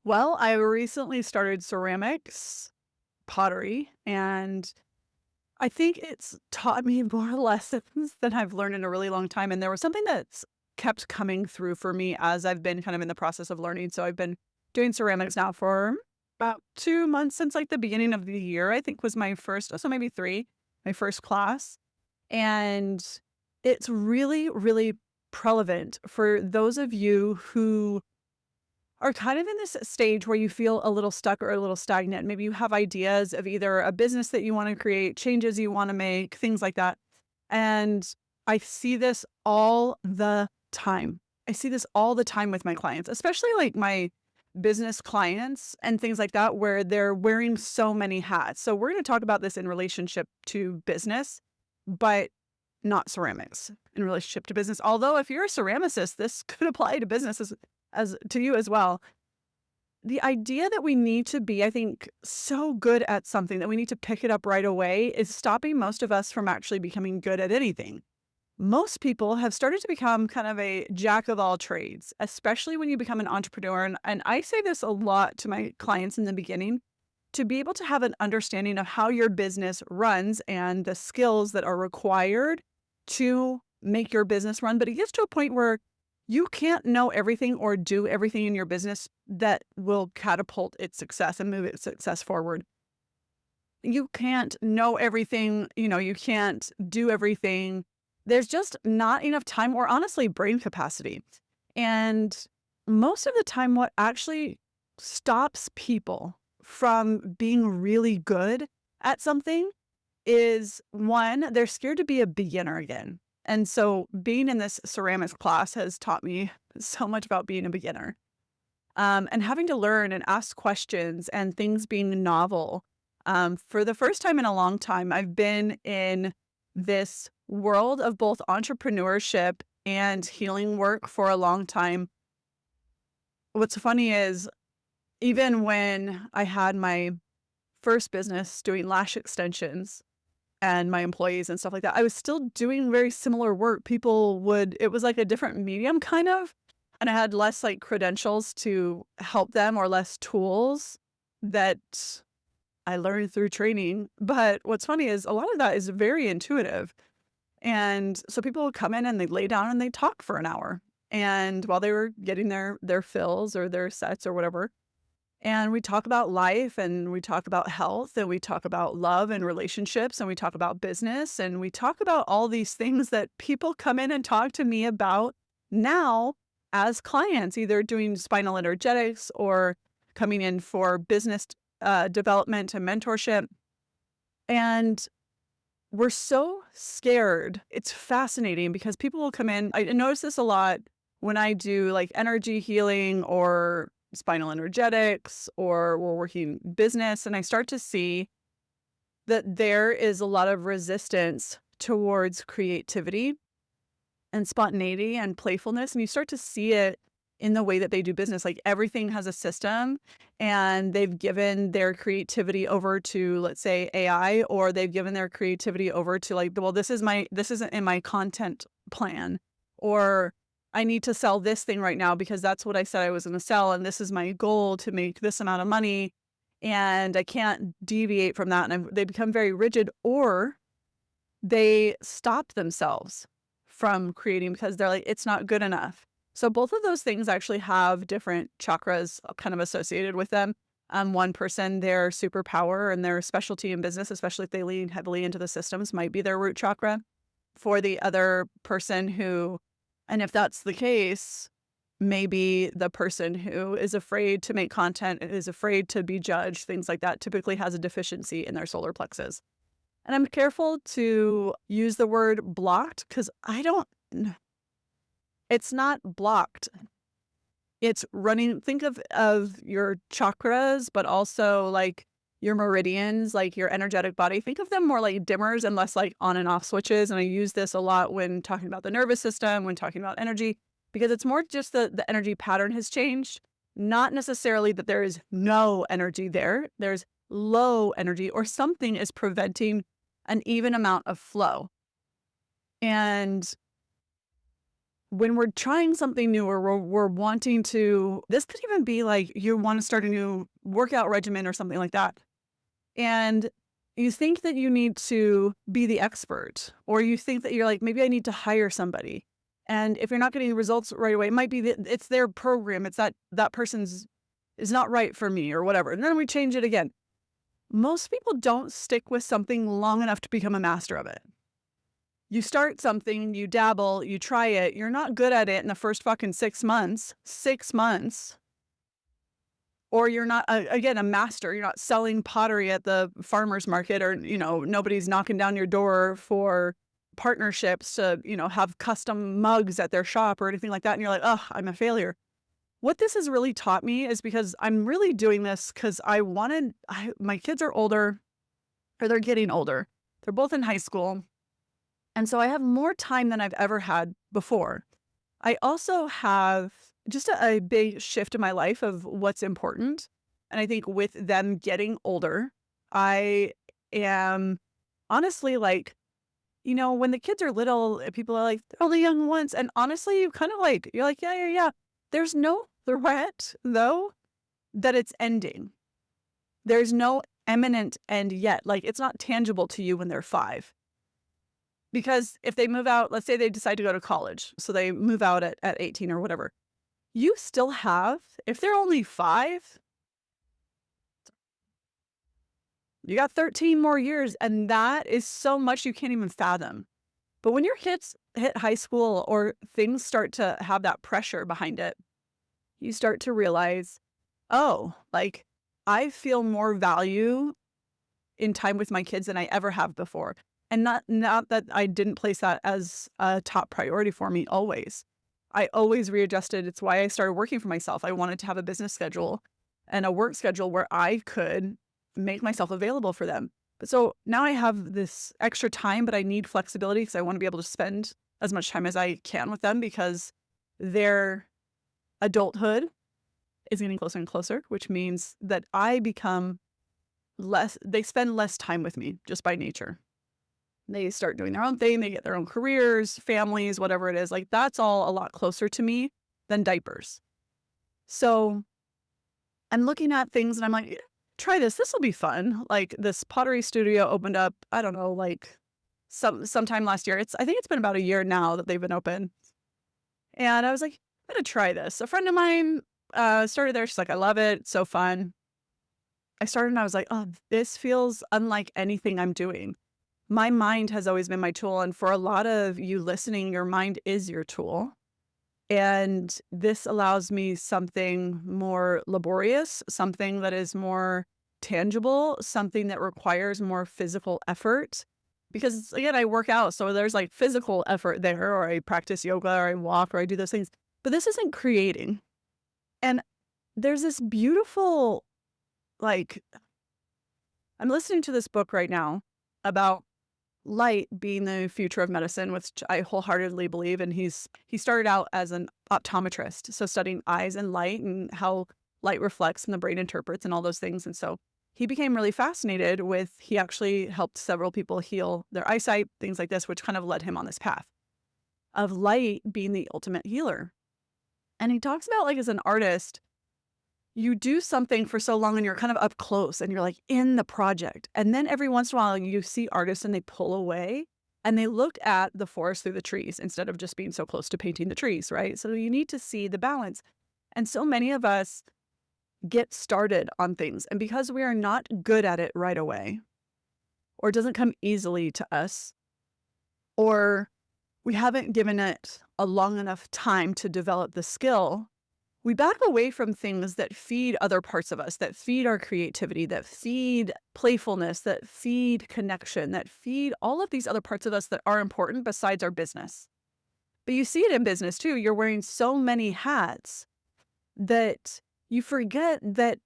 Well, I recently started ceramics, pottery, and I think it's taught me more lessons than I've learned in a really long time. And there was something that's kept coming through for me as I've been kind of in the process of learning. So I've been doing ceramics now for about 2 months since like the beginning of the year, I think was my first, so maybe three, my first class. And it's really, really relevant for those of you who are kind of in this stage where you feel a little stuck or a little stagnant. Maybe you have ideas of either a business that you want to create, changes you want to make, things like that. And I see this all the time. I see this all the time with my clients, especially like my business clients and things like that, where they're wearing so many hats. So we're going to talk about this in relationship to business, but not ceramics in relationship to business. Although if you're a ceramicist, this could apply to business as to you as well. The idea that we need to be, I think, so good at something that we need to pick it up right away is stopping most of us from actually becoming good at anything. Most people have started to become kind of a jack of all trades, especially when you become an entrepreneur. And I say this a lot to my clients in the beginning to be able to have an understanding of how your business runs and the skills that are required to make your business run. But it gets to a point where you can't know everything or do everything in your business that will catapult its success and move its success forward. You can't know everything, you can't do everything. There's just not enough time or honestly brain capacity. And most of the time, what actually stops people from being really good at something is one, they're scared to be a beginner again. And so being in this ceramics class has taught me so much about being a beginner, and having to learn and ask questions and things being novel. For the first time in a long time, I've been in this world of both entrepreneurship and healing work for a long time. What's funny is even when I had my first business doing lash extensions, and my employees and stuff like that, I was still doing very similar work. It was like a different medium kind of, and I had less like credentials to help them or less tools that I learned through training. But what's funny is a lot of that is very intuitive. And so people would come in and they'd lay down and they'd talk for an hour. And while they were getting their fills or their sets or whatever, and we talk about life and we talk about health and we talk about love and relationships and we talk about business and we talk about all these things that people come in and talk to me about now as clients, either doing spinal energetics or coming in for business development and mentorship. And we're so scared. It's fascinating because people will come in. I notice this a lot when I do like energy healing or spinal energetics or we're working business, and I start to see that there is a lot of resistance towards creativity and spontaneity and playfulness, and you start to see it in the way that they do business. Like everything has a system and they've given their creativity over to, let's say, AI, or they've given their creativity over to like, well, this isn't in my content plan, or I need to sell this thing right now because that's what I said I was going to sell. And this is my goal to make this amount of money. And I can't deviate from that. And they become very rigid, or they stop themselves from creating because they're like, it's not good enough. So both of those things actually have different chakras kind of associated with them. One person, their superpower and their specialty in business, especially if they lean heavily into the systems, might be their root chakra. For the other person and if that's the case, maybe the person who is afraid to make content, is afraid to be judged, things like that, typically has a deficiency in their solar plexus. And I'm careful to use the word blocked because it's not blocked. It's running. Think of your chakras, but also like your meridians, like your energetic body. Think of them more like dimmers and less like on and off switches. And I use this a lot when talking about the nervous system, when talking about energy, because it's more just the energy pattern has changed, not necessarily that there is no energy there. There's low energy or something is preventing an even amount of flow. And when we're trying something new or we're wanting to, this could even be like you want to start a new workout regimen or something like that. And you think that you need to be the expert, or you think that you're like, maybe I need to hire somebody. And if you're not getting results right away, it might be that it's their program. It's that person's is not right for me or whatever. And then we change it again. Most people don't stick with something long enough to become a master of it. You start something, you dabble, you try it. You're not good at it in the first fucking 6 months. Or you're not, again, a master. You're not selling pottery at the farmer's market, or, nobody's knocking down your door for partnerships to, have custom mugs at their shop or anything like that. And you're like, oh, I'm a failure. What this has really taught me is, because I'm really doing this because my kids are older, or they're getting older. They're both in high school. And so I have more time than I've ever had before. I also have just a big shift in my life of what's important. And I think with them getting older, I am honestly like, when the kids are little, people are like, they're only young once. And honestly, you kind of like, you're like, yeah. There's no threat, though, that it's ending. There's no imminent end yet. Like, it's not tangible to you when they're 5. Because if they move out, let's say they decide to go to college, so they move out at 18 or whatever, you still have, if they're only 5, you got 13 more years, and that is so much you can't even fathom. But when your kids hit high school, or things start to have that pressure behind it, you start to realize, oh, like, I feel more value in time with my kids than I ever have before. And not that I didn't place that as a top priority for me always. I always readjusted. It's why I started working for myself. I wanted to have a business schedule and a work schedule where I could make myself available for them. But so now I have this extra time, but I need flexibility because I want to be able to spend as much time as I can with them, because their adulthood is getting closer and closer, which means that I become they spend less time with me just by nature. They start doing their own thing. They get their own careers, families, whatever it is. Like, that's all a lot closer to me than diapers. So I'm looking at things and I'm like, try this. This will be fun. Like, this pottery studio opened up, I don't know, like sometime last year. I think it's been about a year now that they've been open. And I was like, I'm going to try this. A friend of mine started there. She's like, I love it. It's so fun. I started and I was like, oh, this feels unlike anything I'm doing. My mind has always been my tool. And for a lot of you listening, your mind is your tool. And this allows me something more laborious, something that is more tangible, something that requires more physical effort. Because again, I work out, so there's like physical effort there, or I practice yoga, or I walk, or I do those things. But this isn't creating. And there's this beautiful, like, I'm listening to this book right now about light being the future of medicine, which I wholeheartedly believe. And he started out as an optometrist, so studying eyes and light and how light reflects and the brain interprets and all those things. And so he became really fascinated with, he actually helped several people heal their eyesight, things like this, which kind of led him on this path of light being the ultimate healer. And he talks about, like, as an artist, you do something for so long and you're kind of up close and you're like in the project. And then every once in a while you see artists and they pull away and they looked at the forest through the trees instead of just being so close to painting the trees, right? So you need to see the balance. And so many of us get started on things, and because we are not good at it right away, or it doesn't come easily to us, or we haven't given it a long enough time to develop the skill, we back away from things that feed other parts of us, that feed our creativity, that feed playfulness, that feed connection, that feed all of these other parts of us that are important besides our business. But you see it in business too. You're wearing so many hats that you forget that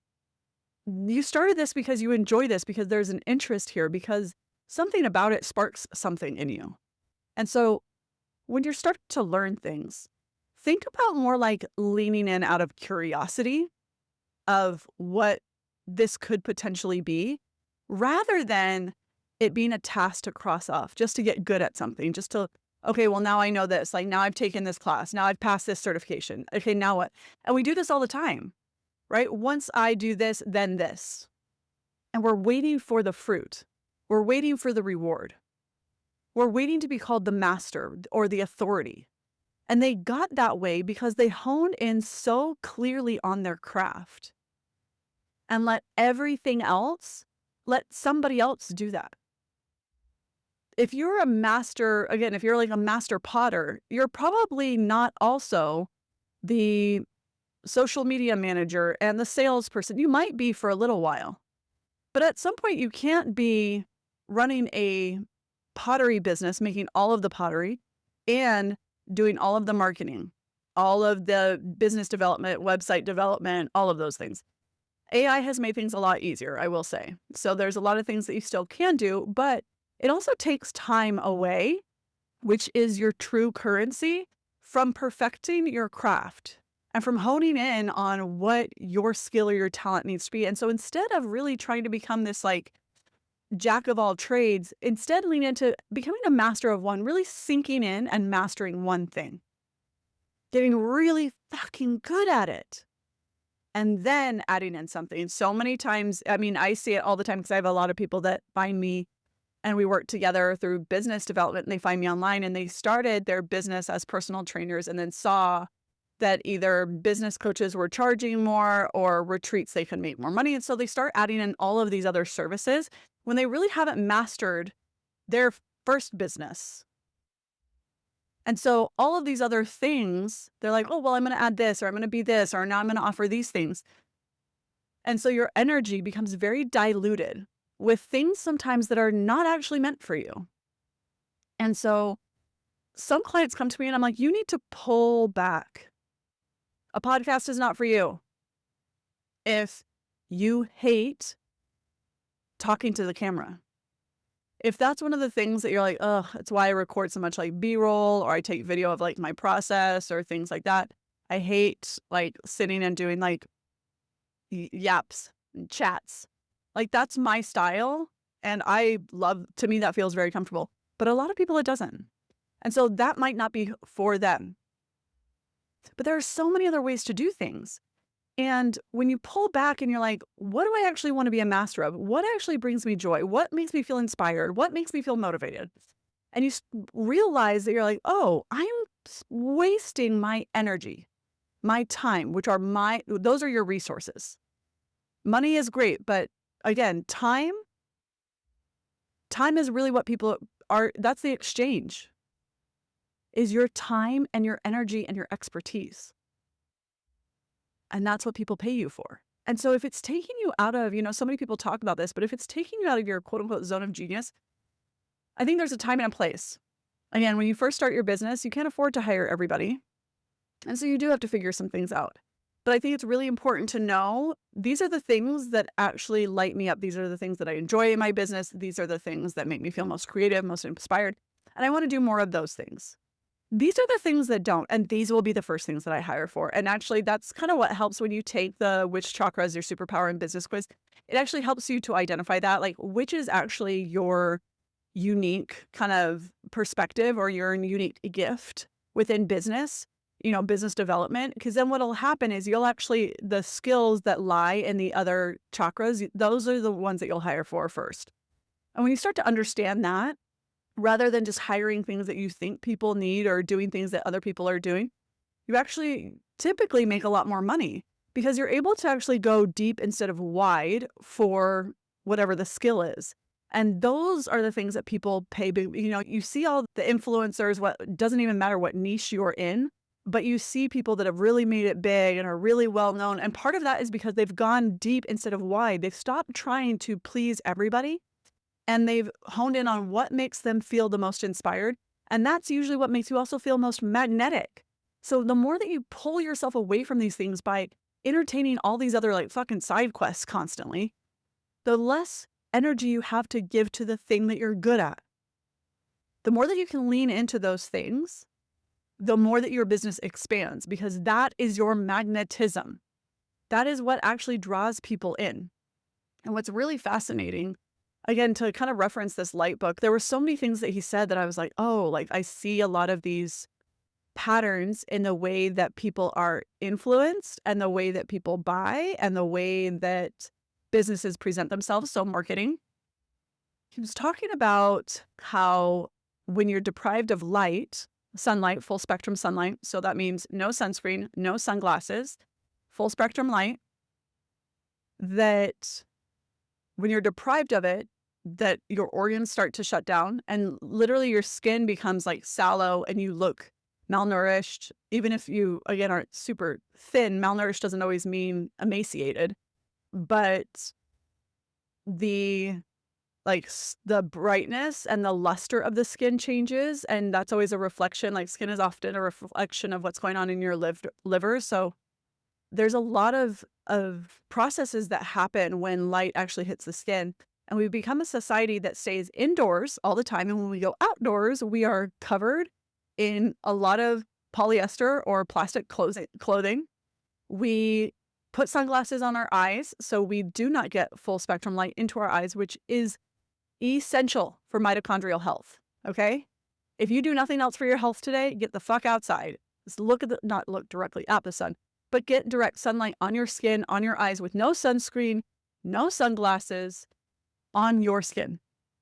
you started this because you enjoy this, because there's an interest here, because something about it sparks something in you. And so when you're starting to learn things, think about more like leaning in out of curiosity of what this could potentially be, rather than it being a task to cross off, just to get good at something, just to Okay, well, now I know this. Like, now I've taken this class. Now I've passed this certification. Okay, now what? And we do this all the time, right? Once I do this, then this. And we're waiting for the fruit. We're waiting for the reward. We're waiting to be called the master or the authority. And they got that way because they honed in so clearly on their craft and let everything else, let somebody else do that. If you're a master, again, if you're like a master potter, you're probably not also the social media manager and the salesperson. You might be for a little while, but at some point you can't be running a pottery business, making all of the pottery and doing all of the marketing, all of the business development, website development, all of those things. AI has made things a lot easier, I will say. So there's a lot of things that you still can do, but it also takes time away, which is your true currency, from perfecting your craft and from honing in on what your skill or your talent needs to be. And so instead of really trying to become this like jack of all trades, instead lean into becoming a master of one, really sinking in and mastering one thing, getting really fucking good at it, and then adding in something. So many times, I mean, I see it all the time because I have a lot of people that find me and we work together through business development, and they find me online and they started their business as personal trainers and then saw that either business coaches were charging more or retreats they could make more money. And so they start adding in all of these other services when they really haven't mastered their first business. And so all of these other things, they're like, oh, well, I'm going to add this, or I'm going to be this, or now I'm going to offer these things. And so your energy becomes very diluted with things sometimes that are not actually meant for you. And so some clients come to me and I'm like, you need to pull back. A podcast is not for you. If you hate talking to the camera, if that's one of the things that you're like, oh, that's why I record so much like B-roll, or I take video of like my process or things like that. I hate like sitting and doing like yaps and chats. Like that's my style. And to me, that feels very comfortable. But a lot of people, it doesn't. And so that might not be for them. But there are so many other ways to do things. And when you pull back and you're like, what do I actually want to be a master of? What actually brings me joy? What makes me feel inspired? What makes me feel motivated? And you realize that you're like, oh, I'm wasting my energy, my time, those are your resources. Money is great, but again, time is really what people are, that's the exchange, is your time and your energy and your expertise. And that's what people pay you for. And so if it's taking you out of, so many people talk about this, but if it's taking you out of your quote unquote zone of genius, I think there's a time and a place. Again, when you first start your business, you can't afford to hire everybody. And so you do have to figure some things out. But I think it's really important to know these are the things that actually light me up. These are the things that I enjoy in my business. These are the things that make me feel most creative, most inspired. And I want to do more of those things. These are the things that don't, and these will be the first things that I hire for. And actually, that's kind of what helps when you take the which chakra is your superpower in business quiz. It actually helps you to identify that, like which is actually your unique kind of perspective or your unique gift within business, business development. Because then what'll happen is the skills that lie in the other chakras, those are the ones that you'll hire for first. And when you start to understand that, rather than just hiring things that you think people need or doing things that other people are doing, you actually typically make a lot more money because you're able to actually go deep instead of wide for whatever the skill is. And those are the things that people pay big. You see all the influencers, what doesn't even matter what niche you're in, but you see people that have really made it big and are really well known. And part of that is because they've gone deep instead of wide. They've stopped trying to please everybody. And they've honed in on what makes them feel the most inspired. And that's usually what makes you also feel most magnetic. So the more that you pull yourself away from these things by entertaining all these other like fucking side quests constantly, the less energy you have to give to the thing that you're good at. The more that you can lean into those things, the more that your business expands, because that is your magnetism. That is what actually draws people in. And what's really fascinating, again, to kind of reference this light book, there were so many things that he said that I was like, oh, like I see a lot of these patterns in the way that people are influenced and the way that people buy and the way that businesses present themselves. So marketing. He was talking about how when you're deprived of light, sunlight, full spectrum sunlight, so that means no sunscreen, no sunglasses, full spectrum light, that when you're deprived of it, that your organs start to shut down and literally your skin becomes like sallow and you look malnourished. Even if you, again, aren't super thin, malnourished doesn't always mean emaciated, but the the brightness and the luster of the skin changes. And that's always a reflection. Like skin is often a reflection of what's going on in your liver. So there's a lot of processes that happen when light actually hits the skin. And we become a society that stays indoors all the time. And when we go outdoors, we are covered in a lot of polyester or plastic clothing. We put sunglasses on our eyes so we do not get full spectrum light into our eyes, which is essential for mitochondrial health. Okay? If you do nothing else for your health today, get the fuck outside. Just not look directly at the sun, but get direct sunlight on your skin, on your eyes with no sunscreen, no sunglasses on your skin.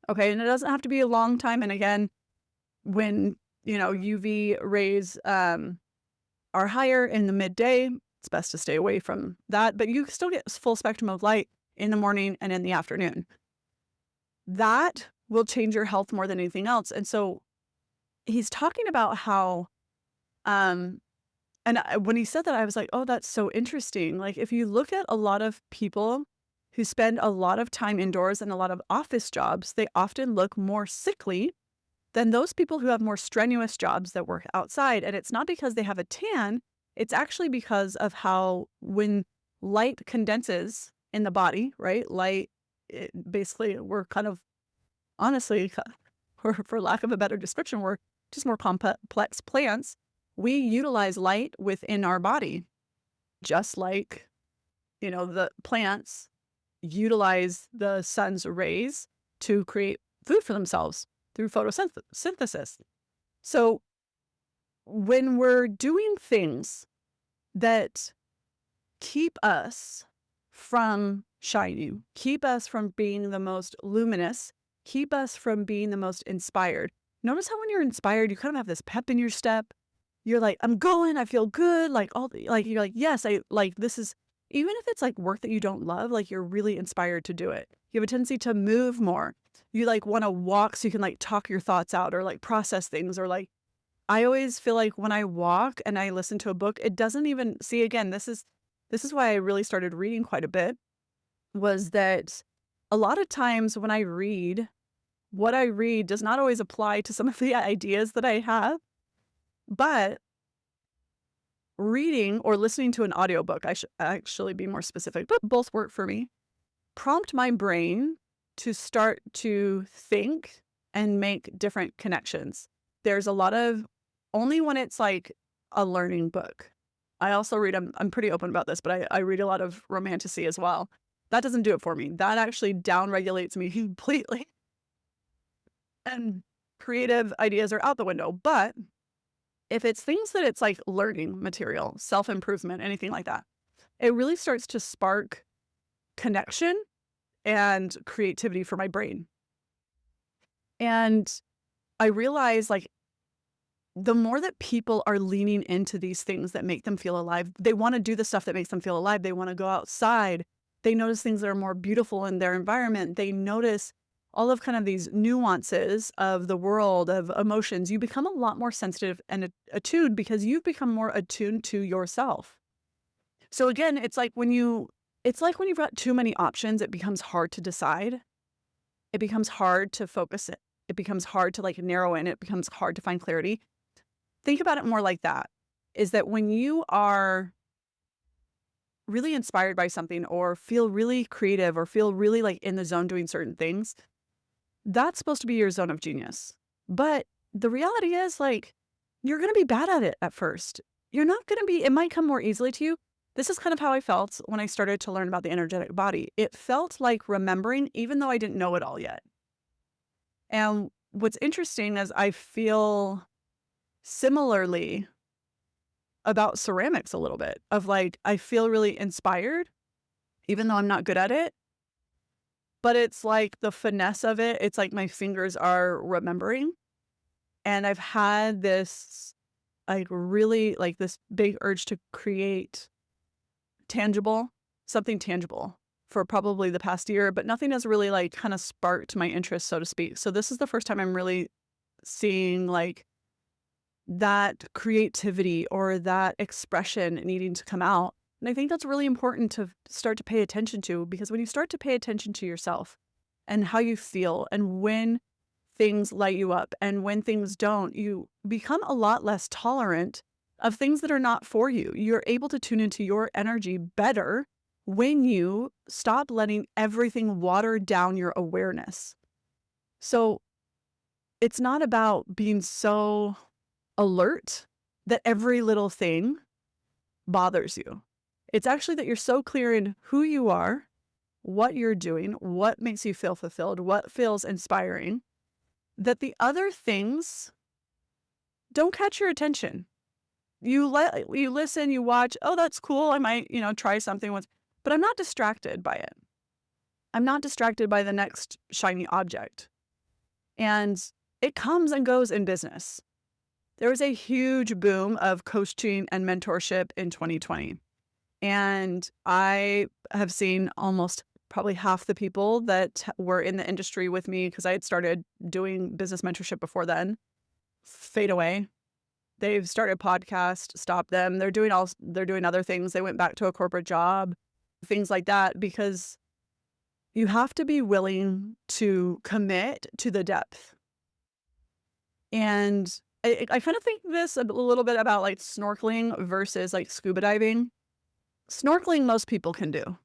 Okay? And it doesn't have to be a long time. And again, when, UV rays are higher in the midday, it's best to stay away from that, but you still get full spectrum of light in the morning and in the afternoon. That will change your health more than anything else. And so he's talking about how, when he said that, I was like, oh, that's so interesting. Like if you look at a lot of people who spend a lot of time indoors and a lot of office jobs, they often look more sickly than those people who have more strenuous jobs that work outside. And it's not because they have a tan. It's actually because of how when light condenses in the body, right? Light, basically, we're kind of, honestly, for lack of a better description, we're just more complex plants. We utilize light within our body, just like, the plants utilize the sun's rays to create food for themselves through photosynthesis. So when we're doing things that keep us from shining, keep us from being the most luminous, keep us from being the most inspired. Notice how when you're inspired, you kind of have this pep in your step. You're like, I'm going, I feel good. You're like, yes, I like this is, even if it's like work that you don't love, like you're really inspired to do it. You have a tendency to move more. You like want to walk so you can like talk your thoughts out or like process things or like, I always feel like when I walk and I listen to a book, it doesn't even see again, this is why I really started reading quite a bit, was that a lot of times when I read, what I read does not always apply to some of the ideas that I have, but reading or listening to an audiobook, I should actually be more specific, but both work for me, prompt my brain to start to think and make different connections. There's a lot of, only when it's like a learning book. I also read, I'm pretty open about this, but I read a lot of romantasy as well. That doesn't do it for me. That actually downregulates me completely. And creative ideas are out the window. But if it's things that it's like learning material, self-improvement, anything like that, it really starts to spark connection and creativity for my brain. And I realize like the more that people are leaning into these things that make them feel alive, they want to do the stuff that makes them feel alive. They want to go outside. They notice things that are more beautiful in their environment. They notice all of kind of these nuances of the world, of emotions. You become a lot more sensitive and attuned because you've become more attuned to yourself. So again, it's like when you've got too many options, it becomes hard to decide. It becomes hard to focus it. It becomes hard to like narrow in. It becomes hard to find clarity. Think about it more like that, is that when you are really inspired by something or feel really creative or feel really like in the zone doing certain things, that's supposed to be your zone of genius. But the reality is like, you're going to be bad at it at first. You're not going to be, it might come more easily to you, this is kind of how I felt when I started to learn about the energetic body. It felt like remembering, even though I didn't know it all yet. And what's interesting is I feel similarly about ceramics a little bit of like, I feel really inspired, even though I'm not good at it. But it's like the finesse of it. It's like my fingers are remembering. And I've had this like really like this big urge to create something tangible for probably the past year, but nothing has really like kind of sparked my interest, so to speak. So this is the first time I'm really seeing like that creativity or that expression needing to come out. And I think that's really important to start to pay attention to, because when you start to pay attention to yourself and how you feel and when things light you up and when things don't, you become a lot less tolerant of things that are not for you. You're able to tune into your energy better when you stop letting everything water down your awareness. So it's not about being so alert that every little thing bothers you. It's actually that you're so clear in who you are, what you're doing, what makes you feel fulfilled, what feels inspiring, that the other things don't catch your attention. You listen, you watch, oh, that's cool. I might, try something once, but I'm not distracted by it. I'm not distracted by the next shiny object. And it comes and goes in business. There was a huge boom of coaching and mentorship in 2020. And I have seen almost probably half the people that were in the industry with me, because I had started doing business mentorship before then, fade away. They've started podcasts, stopped them. They're doing other things. They went back to a corporate job, things like that, because you have to be willing to commit to the depth. And I kind of think this a little bit about like snorkeling versus like scuba diving. Snorkeling, most people can do.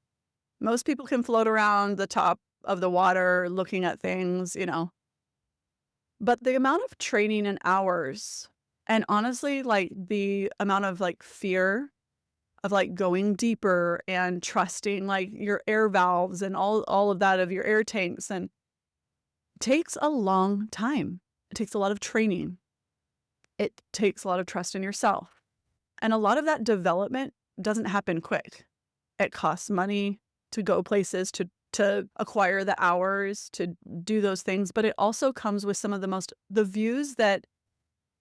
Most people can float around the top of the water looking at things, But the amount of training and hours, and honestly, like the amount of like fear of like going deeper and trusting like your air valves and all of that of your air tanks, and takes a long time. It takes a lot of training. It takes a lot of trust in yourself. And a lot of that development doesn't happen quick. It costs money to go places, to acquire the hours, to do those things. But it also comes with some of the views that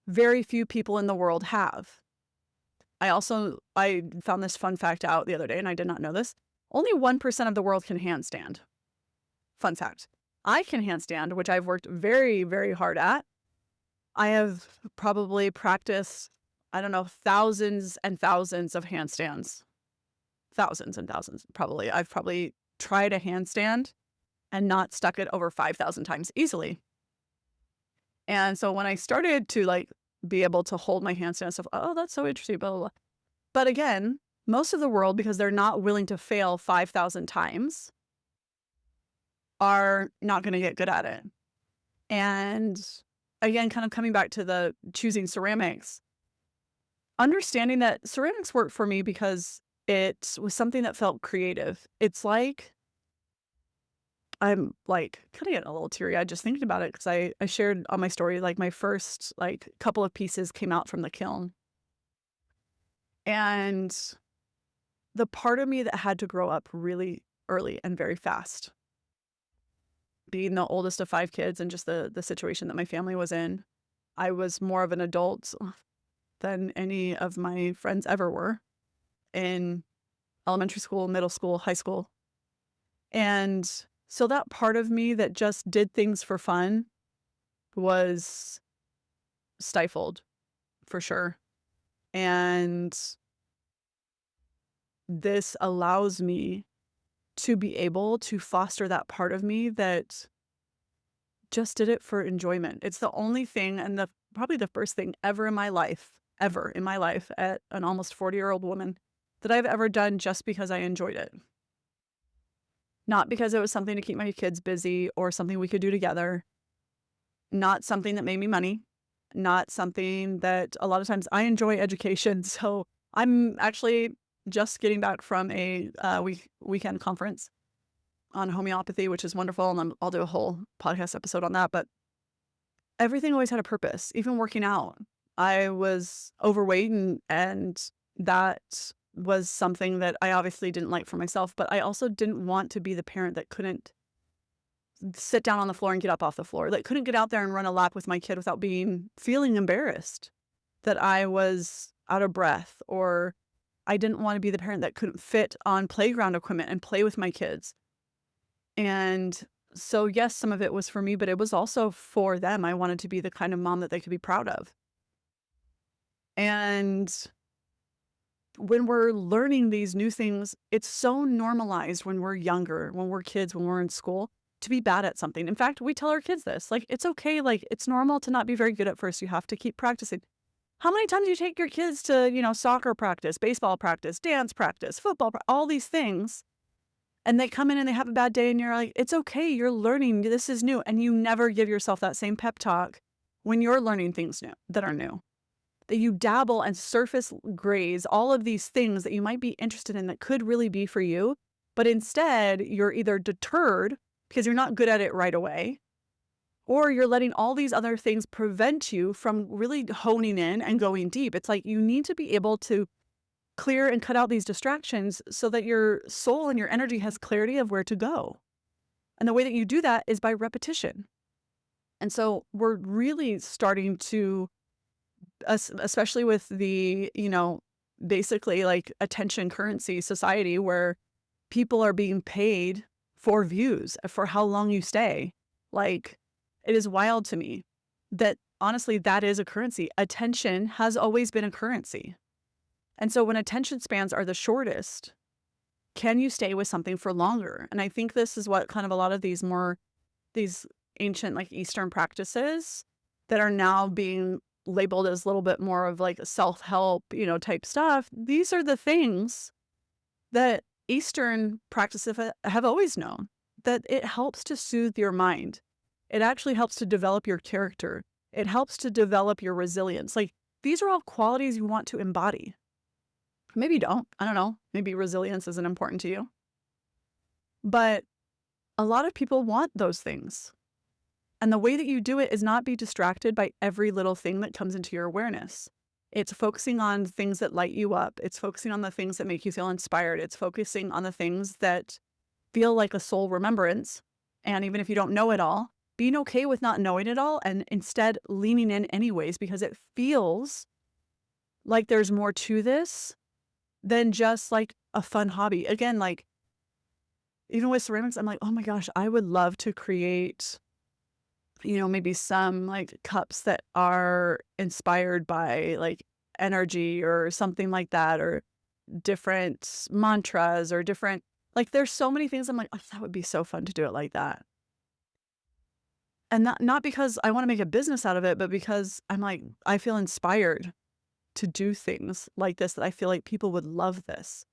very few people in the world have. I found this fun fact out the other day, and I did not know this. Only 1% of the world can handstand. Fun fact. I can handstand, which I've worked very, very hard at. I have probably practiced, thousands and thousands of handstands. Thousands and thousands, probably. I've probably tried a handstand and not stuck it over 5,000 times easily. And so when I started to like be able to hold my handstand and stuff, oh, that's so interesting, blah, blah, blah. But again, most of the world, because they're not willing to fail 5,000 times, are not going to get good at it. And again, kind of coming back to the choosing ceramics, understanding that ceramics worked for me because it was something that felt creative. It's like, I'm like kind of getting a little teary-eyed just thinking about it, because I shared on my story, like my first like couple of pieces came out from the kiln. And the part of me that had to grow up really early and very fast, being the oldest of 5 kids and just the situation that my family was in, I was more of an adult than any of my friends ever were in elementary school, middle school, high school. And so that part of me that just did things for fun was stifled, for sure. And this allows me to be able to foster that part of me that just did it for enjoyment. It's the only thing, and probably the first thing ever in my life, at an almost 40-year-old woman, that I've ever done just because I enjoyed it. Not because it was something to keep my kids busy or something we could do together. Not something that made me money. Not something that, a lot of times I enjoy education. So I'm actually just getting back from a weekend conference on homeopathy, which is wonderful. And I'll do a whole podcast episode on that. But everything always had a purpose, even working out. I was overweight and that was something that I obviously didn't like for myself, but I also didn't want to be the parent that couldn't sit down on the floor and get up off the floor, that couldn't get out there and run a lap with my kid without feeling embarrassed that I was out of breath, or I didn't want to be the parent that couldn't fit on playground equipment and play with my kids. And so, yes, some of it was for me, but it was also for them. I wanted to be the kind of mom that they could be proud of. And when we're learning these new things, it's so normalized when we're younger, when we're kids, when we're in school, to be bad at something. In fact, we tell our kids this, like, it's okay. Like, it's normal to not be very good at first. You have to keep practicing. How many times do you take your kids to, soccer practice, baseball practice, dance practice, football, all these things, and they come in and they have a bad day and you're like, it's okay. You're learning. This is new. And you never give yourself that same pep talk when you're learning things new that are new. That you dabble and surface graze all of these things that you might be interested in that could really be for you. But instead, you're either deterred because you're not good at it right away, or you're letting all these other things prevent you from really honing in and going deep. It's like you need to be able to clear and cut out these distractions so that your soul and your energy has clarity of where to go. And the way that you do that is by repetition. And so we're really starting to, especially with the, basically like attention currency society where people are being paid for views, for how long you stay. Like, it is wild to me that honestly, that is a currency. Attention has always been a currency. And so when attention spans are the shortest, can you stay with something for longer? And I think this is what kind of a lot of these ancient like Eastern practices that are now being labeled as a little bit more of like self-help, type stuff. These are the things that Eastern practices have always known, that it helps to soothe your mind. It actually helps to develop your character. It helps to develop your resilience. Like, these are all qualities you want to embody. Maybe you don't. I don't know. Maybe resilience isn't important to you. But a lot of people want those things. And the way that you do it is not be distracted by every little thing that comes into your awareness. It's focusing on things that light you up. It's focusing on the things that make you feel inspired. It's focusing on the things that feel like a soul remembrance. And even if you don't know it all, being okay with not knowing it all and instead leaning in anyways, because it feels like there's more to this than just like a fun hobby. Again, like, even with ceramics, I'm like, oh my gosh, I would love to create, maybe some like cups that are inspired by like energy or something like that, or different mantras or different, like, there's so many things I'm like, oh, that would be so fun to do it like that. And not because I want to make a business out of it, but because I'm like, I feel inspired to do things like this, that I feel like people would love this.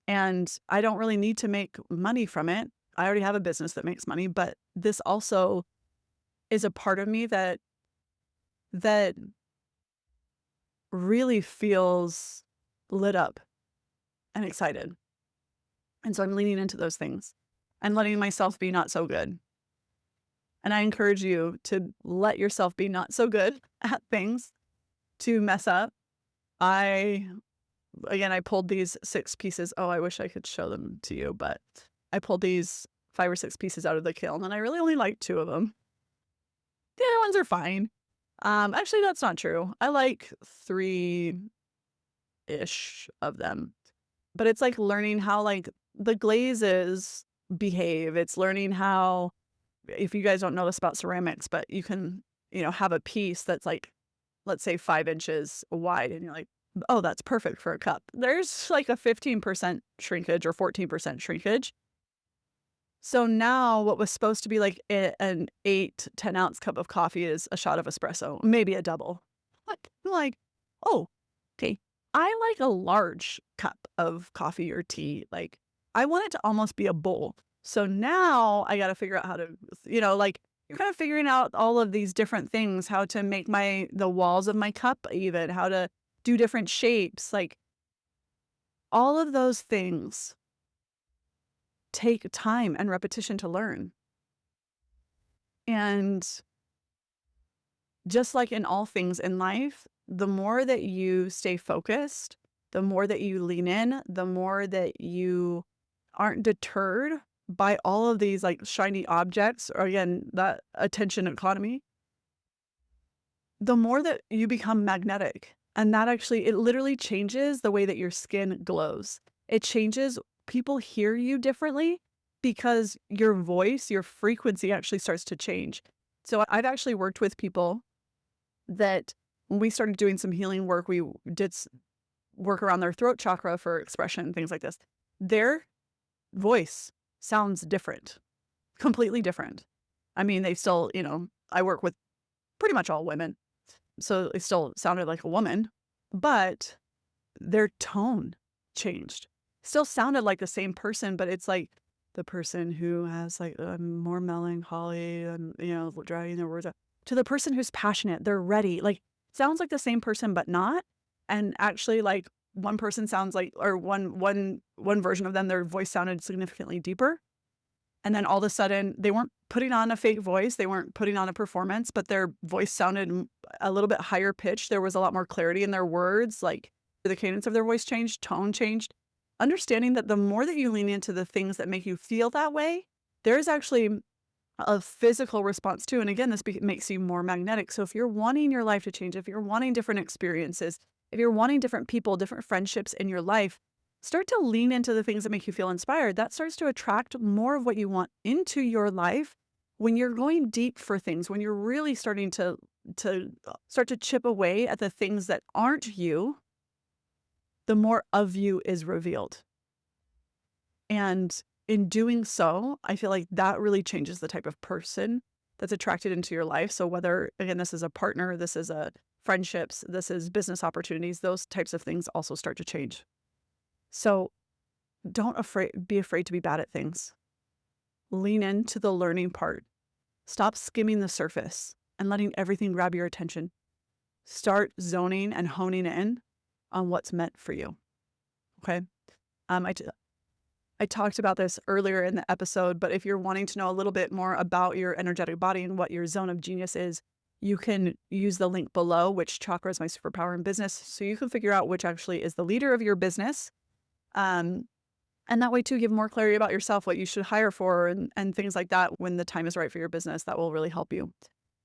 And I don't really need to make money from it. I already have a business that makes money, but this also is a part of me that really feels lit up and excited. And so I'm leaning into those things and letting myself be not so good. And I encourage you to let yourself be not so good at things, to mess up. I pulled these 6 pieces. Oh, I wish I could show them to you, but I pulled these 5 or 6 pieces out of the kiln, and I really only like 2 of them. The other ones are fine. Actually, that's not true. I like 3-ish of them. But it's like learning how like the glazes behave. It's learning how, if you guys don't know this about ceramics, but you can, have a piece that's like, let's say 5 inches wide, and you're like, oh, that's perfect for a cup. There's like a 15% shrinkage or 14% shrinkage. So now what was supposed to be like an 8-10 ounce cup of coffee is a shot of espresso, maybe a double. What? I'm like, oh, okay. I like a large cup of coffee or tea. Like, I want it to almost be a bowl. So now I got to figure out how to, like, you're kind of figuring out all of these different things, how to make the walls of my cup even, how to do different shapes. Like, All of those things take time and repetition to learn. And just like in all things in life, the more that you stay focused, the more that you lean in, the more that you aren't deterred by all of these like shiny objects, or again, that attention economy, the more that you become magnetic. And that actually, it literally changes the way that your skin glows. It changes, people hear you differently because your voice, your frequency actually starts to change. So I've actually worked with people that when we started doing some healing work, we did work around their throat chakra for expression, things like this. Their voice sounds different, completely different. I mean, they still, I work with pretty much all women. So they still sounded like a woman, but their tone changed. Still sounded like the same person, but it's like the person who has like more melancholy and, dragging their words out, to the person who's passionate, they're ready. Like, sounds like the same person, but not. And actually, like, one person sounds like, or one version of them, their voice sounded significantly deeper. And then all of a sudden, they weren't putting on a fake voice. They weren't putting on a performance, but their voice sounded a little bit higher pitched. There was a lot more clarity in their words. Like, the cadence of their voice changed, tone changed. Understanding that the more that you lean into the things that make you feel that way, there's actually a physical response too. And again, this makes you more magnetic. So if you're wanting your life to change, if you're wanting different experiences, if you're wanting different people, different friendships in your life, start to lean into the things that make you feel inspired. That starts to attract more of what you want into your life when you're going deep for things, when you're really starting to start to chip away at the things that aren't you, the more of you is revealed. And in doing so, I feel like that really changes the type of person that's attracted into your life. So whether, again, this is a partner, this is a friendships, this is business opportunities, those types of things also start to change. So don't be afraid to be bad at things. Lean into the learning part. Stop skimming the surface and letting everything grab your attention. Start zoning and honing in on what's meant for you. Okay? I talked about this earlier in the episode, but if you're wanting to know a little bit more about your energetic body and what your zone of genius is, you can use the link below, which chakra is my superpower in business. So you can figure out which actually is the leader of your business. And that way too, you have more clarity about yourself, what you should hire for and things like that when the time is right for your business. That will really help you.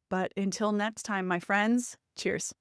But until next time, my friends, cheers.